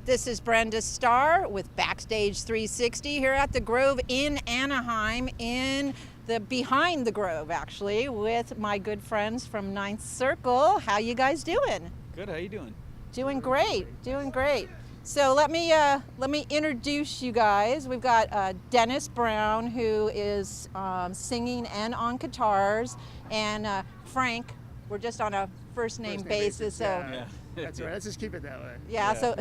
This is Brenda Starr with BackStage360 here at the Grove in Anaheim, behind the Grove actually, with my good friends from Ninth Circle. How you guys doing? Good. How you doing? Doing great. Doing great. So let me introduce you guys. We've got Dennis Brown, who is singing and on guitars, and Frank. We're just on a first name basis, so. Yeah. That's right. Let's just keep it that way. Yeah. So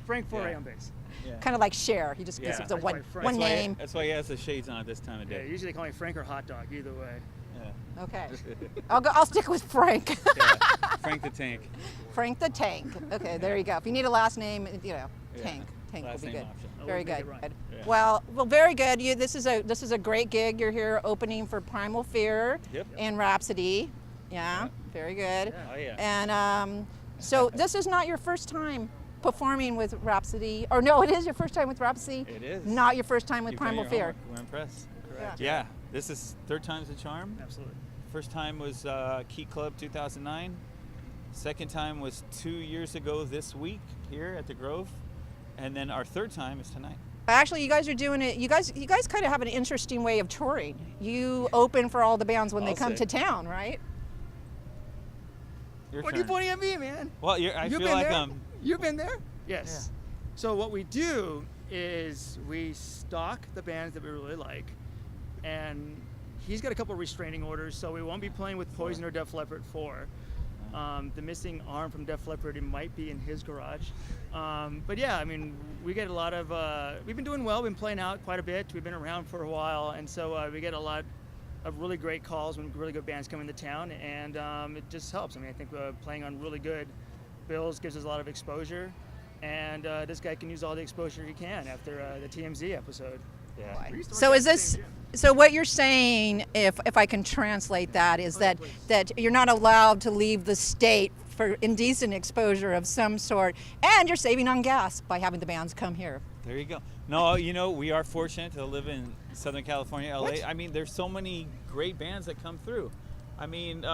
Frank Forray on bass. Yeah. kind of like Cher. He just gives it the one name. That's why he has the shades on at this time of day. Yeah, usually they call me Frank or Hot Dog, either way. Yeah. Okay. I'll stick with Frank. Yeah. Frank the Tank. Frank the Tank. Okay, there you go. If you need a last name, Yeah. Tank Last will be name good. option. Very Make good. it right. Yeah. Well, very good. This is a great gig. You're here opening for Primal Fear Yep. and Rhapsody. Yeah, very good. Yeah. Oh yeah. And so this is not your first time performing with Rhapsody, or no, it is your first time with Rhapsody. It is. Not your first time with You've done Primal your Fear. homework. We're impressed. Correct. Yeah. This is third time's a charm. Absolutely. First time was Key Club 2009. Second time was 2 years ago this week here at the Grove, and then our third time is tonight. Actually, you guys are doing it. You guys kind of have an interesting way of touring. You open for all the bands when they I'll come say. to town, right? Your What are you turn. pointing at me, man? Well, I You've feel been like there? You've been there? Yes. Yeah. So what we do is we stock the bands that we really like, and he's got a couple restraining orders, so we won't be playing with Poison or Def Leppard 4. The missing arm from Def Leppard, it might be in his garage. But yeah, I mean, we get a lot of, we've been doing well, we've been playing out quite a bit, we've been around for a while, and so we get a lot of really great calls when really good bands come into town, and it just helps. I mean, I think playing on really good bills gives us a lot of exposure, and this guy can use all the exposure he can after the TMZ episode. Yeah. We used to So work is at the this? same gym. So what you're saying, if I can translate that, is that you're not allowed to leave the state for indecent exposure of some sort, and you're saving on gas by having the bands come here. There you go. No, we are fortunate to live in Southern California, LA. What? I mean, there's so many great bands that come through. I mean,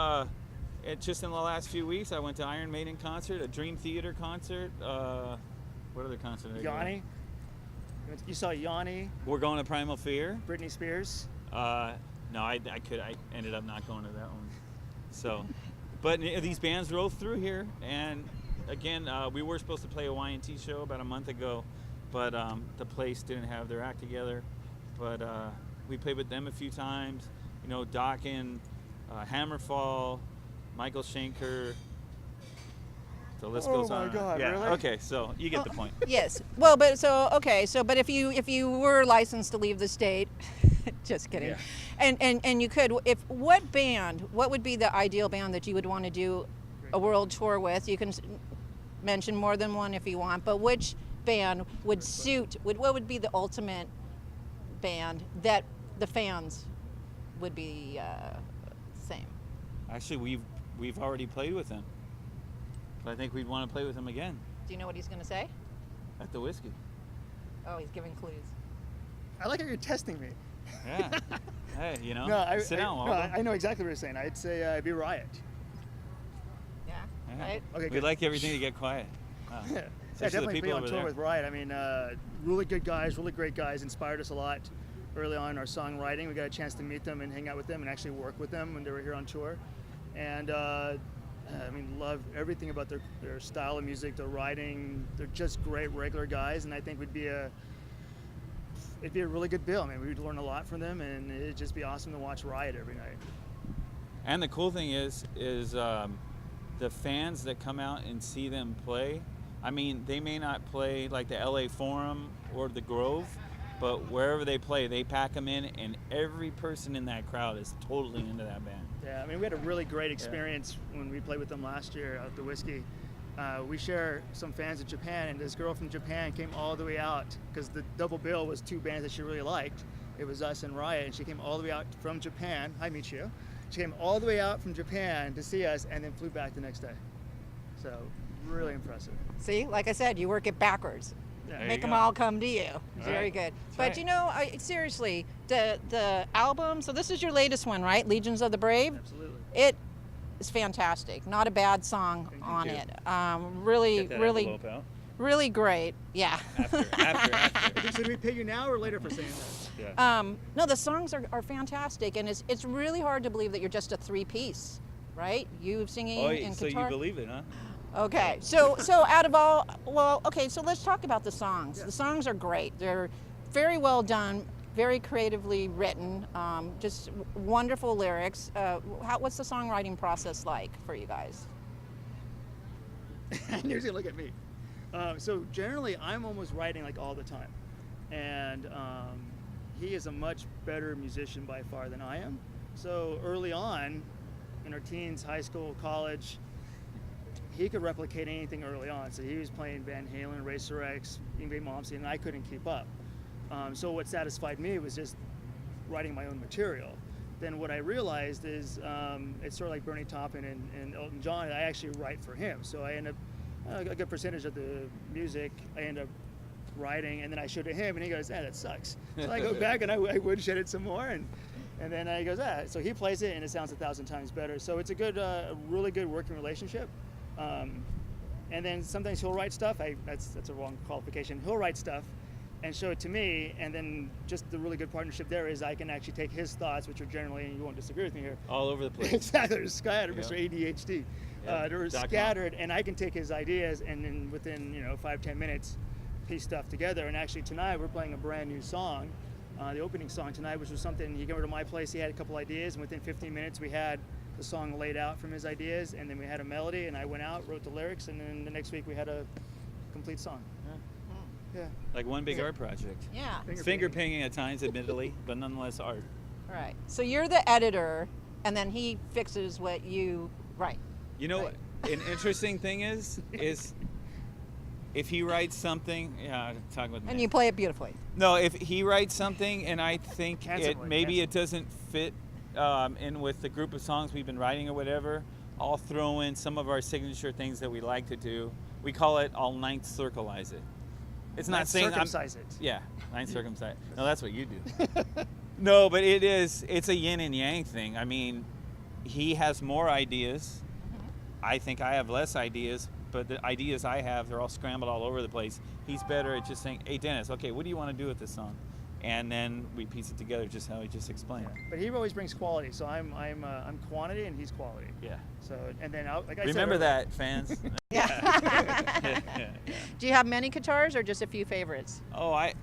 just in the last few weeks, I went to Iron Maiden concert, a Dream Theater concert. What other concert? did I go to? Yanni. You saw Yanni, We're going to Primal Fear. Britney Spears. No, I ended up not going to that one. So, but these bands roll through here, and again, we were supposed to play a Y&T show about a month ago, but the place didn't have their act together. But we played with them a few times. Dokken, Hammerfall, Michael Schenker. The list goes on. Oh my God, yeah. really? Okay, so you get the point. Yes. Well, but if you were licensed to leave the state, just kidding, Yeah. and you could, what would be the ideal band that you would want to do a world tour with? You can mention more than one if you want, but which band would suit? What would be the ultimate band that the fans would be same? Actually, we've already played with them. But I think we'd want to play with him again Do you know what he's going to say? at the Whiskey. Oh, he's giving clues. I like how you're testing me. Yeah. Hey, sit down, no, Waldo. I know exactly what you're saying. I'd say it'd be Riot. Yeah. Yeah. Right. Okay, We good. like everything to get quiet. Wow. Yeah, Especially the definitely people be on over tour there. with Riot. I mean, really good guys, really great guys. Inspired us a lot early on in our songwriting. We got a chance to meet them and hang out with them and actually work with them when they were here on tour. And love everything about their style of music, their writing. They're just great regular guys, and I think it'd be a really good bill. I mean, we'd learn a lot from them, and it'd just be awesome to watch Riot every night. And the cool thing is the fans that come out and see them play. I mean, they may not play like the LA Forum or the Grove, but wherever they play, they pack them in, and every person in that crowd is totally into that band. Yeah, I mean, we had a really great experience when we played with them last year at the Whiskey. we share some fans in Japan, and this girl from Japan came all the way out because the double bill was 2 bands that she really liked. It was us and Riot, and she came all the way out from Japan. Hi, Michio. She came all the way out from Japan to see us, and then flew back the next day. So, really impressive. See, like I said, you work it backwards. Yeah. Make them all come to you. Very good. But right. you know, seriously, the album. So this is your latest one, right? Legions of the Brave. Absolutely. It is fantastic. Not a bad song on you. it. Really, Get that really, envelope out. really great. Yeah. After. Should we pay you now or later for saying that? Yeah. No, the songs are fantastic, and it's really hard to believe that you're just a 3-piece, right? You singing Oh, and so guitar. you believe it, huh? Okay, so out of all, well, okay, so let's talk about the songs. Yeah. The songs are great. They're very well done, very creatively written, just wonderful lyrics. What's the songwriting process like for you guys? And you're gonna look at me. So generally, I'm almost writing like all the time, and he is a much better musician by far than I am. So early on, in our teens, high school, college, he could replicate anything early on. So he was playing Van Halen, Racer X, Yngwie Malmsteen, and I couldn't keep up. So what satisfied me was just writing my own material. Then what I realized is it's sort of like Bernie Taupin and Elton John. I actually write for him. So I end up, a good percentage of the music I end up writing, and then I show it to him, and he goes, that sucks. So I go back and I woodshed it some more, and then he goes, So he plays it, and it sounds 1,000 times better. So it's a good, really good working relationship. And then sometimes he'll write stuff. That's a wrong qualification. He'll write stuff and show it to me, and then just the really good partnership there is I can actually take his thoughts, which are generally, and you won't disagree with me here, All over the place. exactly, they're scattered, Yep. Mr. ADHD. Yep. They're .com. scattered, and I can take his ideas and then within 5-10 minutes piece stuff together. And actually tonight we're playing a brand new song, the opening song tonight, which was something he came over to my place. He had a couple ideas, and within 15 minutes we had the song laid out from his ideas, and then we had a melody, and I went out, wrote the lyrics, and then the next week we had a complete song. Yeah. Like one big art project. Yeah. Finger pinging at times, admittedly, but nonetheless art. All right. So you're the editor, and then he fixes what you write. You know, Right. an interesting thing is if he writes something, talking with me. And you play it beautifully. No, if he writes something and I think Handsomely. it doesn't fit in with the group of songs we've been writing or whatever, I'll throw in some of our signature things that we like to do. We call it, I'll ninth circleize it. It's not saying circumcise it. Yeah, ninth circumcise. No, that's what you do. No, but it's a yin and yang thing. I mean, he has more ideas. I think I have less ideas, but the ideas I have, they're all scrambled all over the place. He's better at just saying, hey, Dennis, okay, what do you want to do with this song? And then we piece it together just how he just explained. But he always brings quality, so I'm quantity and he's quality. Yeah. So and then like I Remember said, that, fans. Yeah. Do you have many guitars or just a few favorites? Oh, I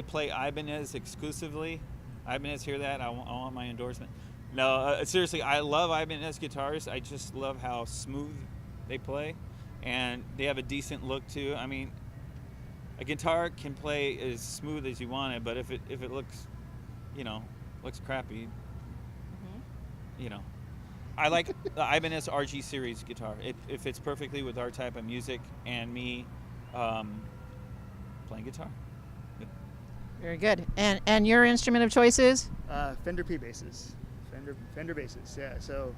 play Ibanez exclusively. Ibanez, hear that? I want my endorsement. No, seriously, I love Ibanez guitars. I just love how smooth they play, and they have a decent look too. I mean, a guitar can play as smooth as you want it, but if it looks, looks crappy, I like the Ibanez RG series guitar. It fits perfectly with our type of music and me playing guitar. Very good. And your instrument of choice is? Fender P basses. Fender basses. Yeah. So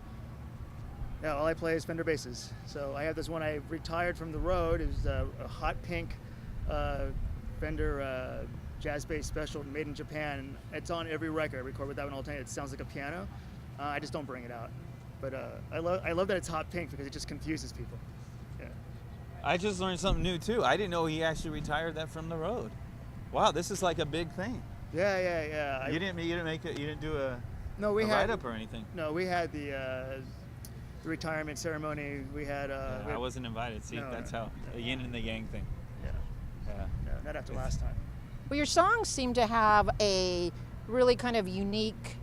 yeah, all I play is Fender basses. So I have this one I retired from the road. It was a hot pink Fender jazz bass special made in Japan. It's on every record. I record with that one all the time. It sounds like a piano. I just don't bring it out. But I love that it's hot pink because it just confuses people. Yeah. I just learned something new too. I didn't know he actually retired that from the road. Wow, this is like a big thing. Yeah. You didn't make it. You didn't do a had write-up or anything. No, we had the retirement ceremony. We had. I wasn't invited. See, that's how the yin and the yang thing. Yeah. No, not after last time. Well, your songs seem to have a really kind of unique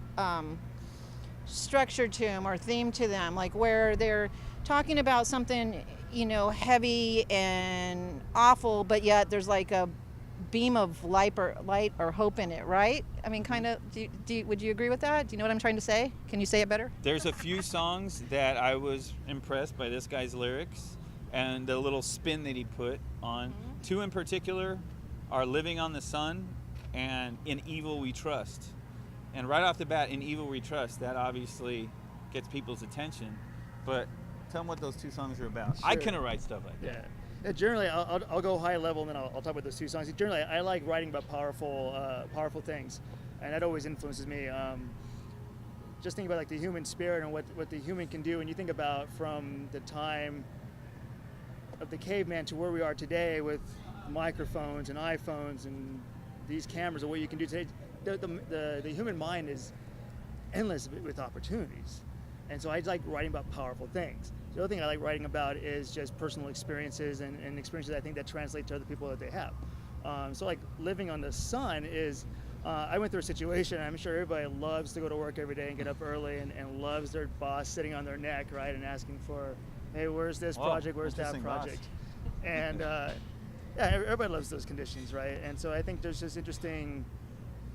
structure to them or theme to them, like where they're talking about something, heavy and awful, but yet there's like a beam of light or hope in it, right? I mean, kind of. Would you agree with that? Do you know what I'm trying to say? Can you say it better? There's a few songs that I was impressed by this guy's lyrics. and the little spin that he put on. Two in particular are Living on the Sun and In Evil We Trust. And right off the bat, In Evil We Trust, that obviously gets people's attention. But tell them what those two songs are about. Sure. I couldn't write stuff like that. Yeah, generally, I'll go high level, and then I'll talk about those two songs. Generally, I like writing about powerful things, and that always influences me. Just think about like the human spirit and what the human can do. And you think about from the time of the caveman to where we are today with microphones and iPhones and these cameras, and what you can do today. The human mind is endless with opportunities, and so I like writing about powerful things. The other thing I like writing about is just personal experiences and experiences I think that translate to other people that they have. So like Living on the Sun is, I went through a situation. I'm sure everybody loves to go to work every day and get up early and loves their boss sitting on their neck, right, and asking for, hey, where's this project, where's that project? And yeah, everybody loves those conditions, right? And so I think there's just interesting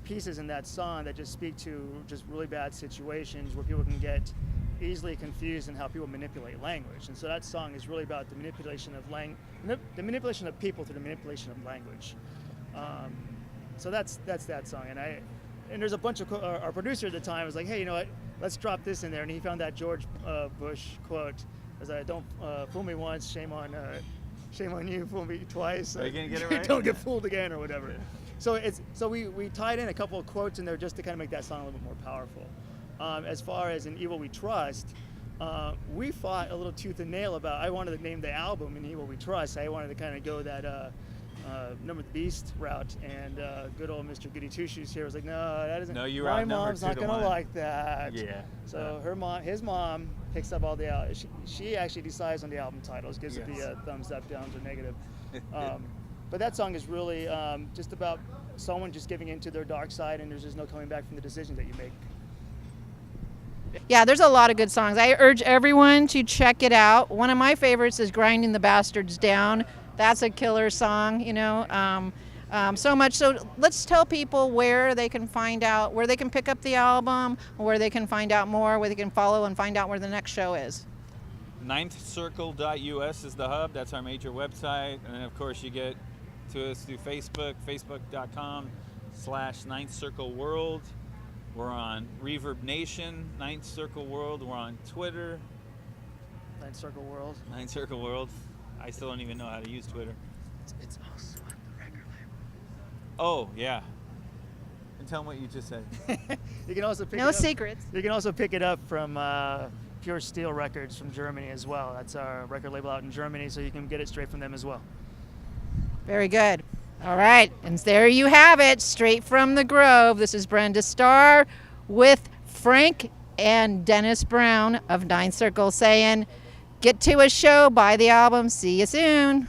pieces in that song that just speak to just really bad situations where people can get easily confused in how people manipulate language. And so that song is really about the manipulation of the manipulation of people through the manipulation of language. So that's that song. And there's a bunch of our producer at the time was like, hey, you know what? Let's drop this in there. And he found that George Bush quote, as I don't fool me once, shame on you, fool me twice. Are you gonna get it right? Don't get fooled again or whatever. Yeah. So we tied in a couple of quotes in there just to kind of make that song a little bit more powerful. As far as In Evil We Trust, we fought a little tooth and nail about. I wanted to name the album In Evil We Trust. I wanted to kind of go that Number the Beast route, and good old Mr. Goody Two Shoes here was like, no, that isn't. No, you my mom's not gonna like that. Yeah. So his mom picks up all the. She actually decides on the album titles, gives it the thumbs up, downs, or negative. But that song is really just about someone just giving into their dark side, and there's just no coming back from the decisions that you make. Yeah, there's a lot of good songs. I urge everyone to check it out. One of my favorites is Grinding the Bastards Down. That's a killer song, you know. So much. So let's tell people where they can find out, where they can pick up the album, where they can find out more, where they can follow and find out where the next show is. ninthcircle.us is the hub. That's our major website. And then, of course, you get to us through Facebook, facebook.com/ninthcircleworld. We're on Reverb Nation, Ninth Circle World. We're on Twitter. Ninth Circle World. Ninth Circle World. I still don't even know how to use Twitter. It's also on the record label. Oh, yeah. And tell them what you just said. You can also pick No secrets. You can also pick it up from Pure Steel Records from Germany as well. That's our record label out in Germany, so you can get it straight from them as well. Very good. All right, and there you have it, straight from the Grove. This is Brenda Starr with Frank and Dennis Brown of Ninth Circle saying, get to a show, buy the album, see you soon.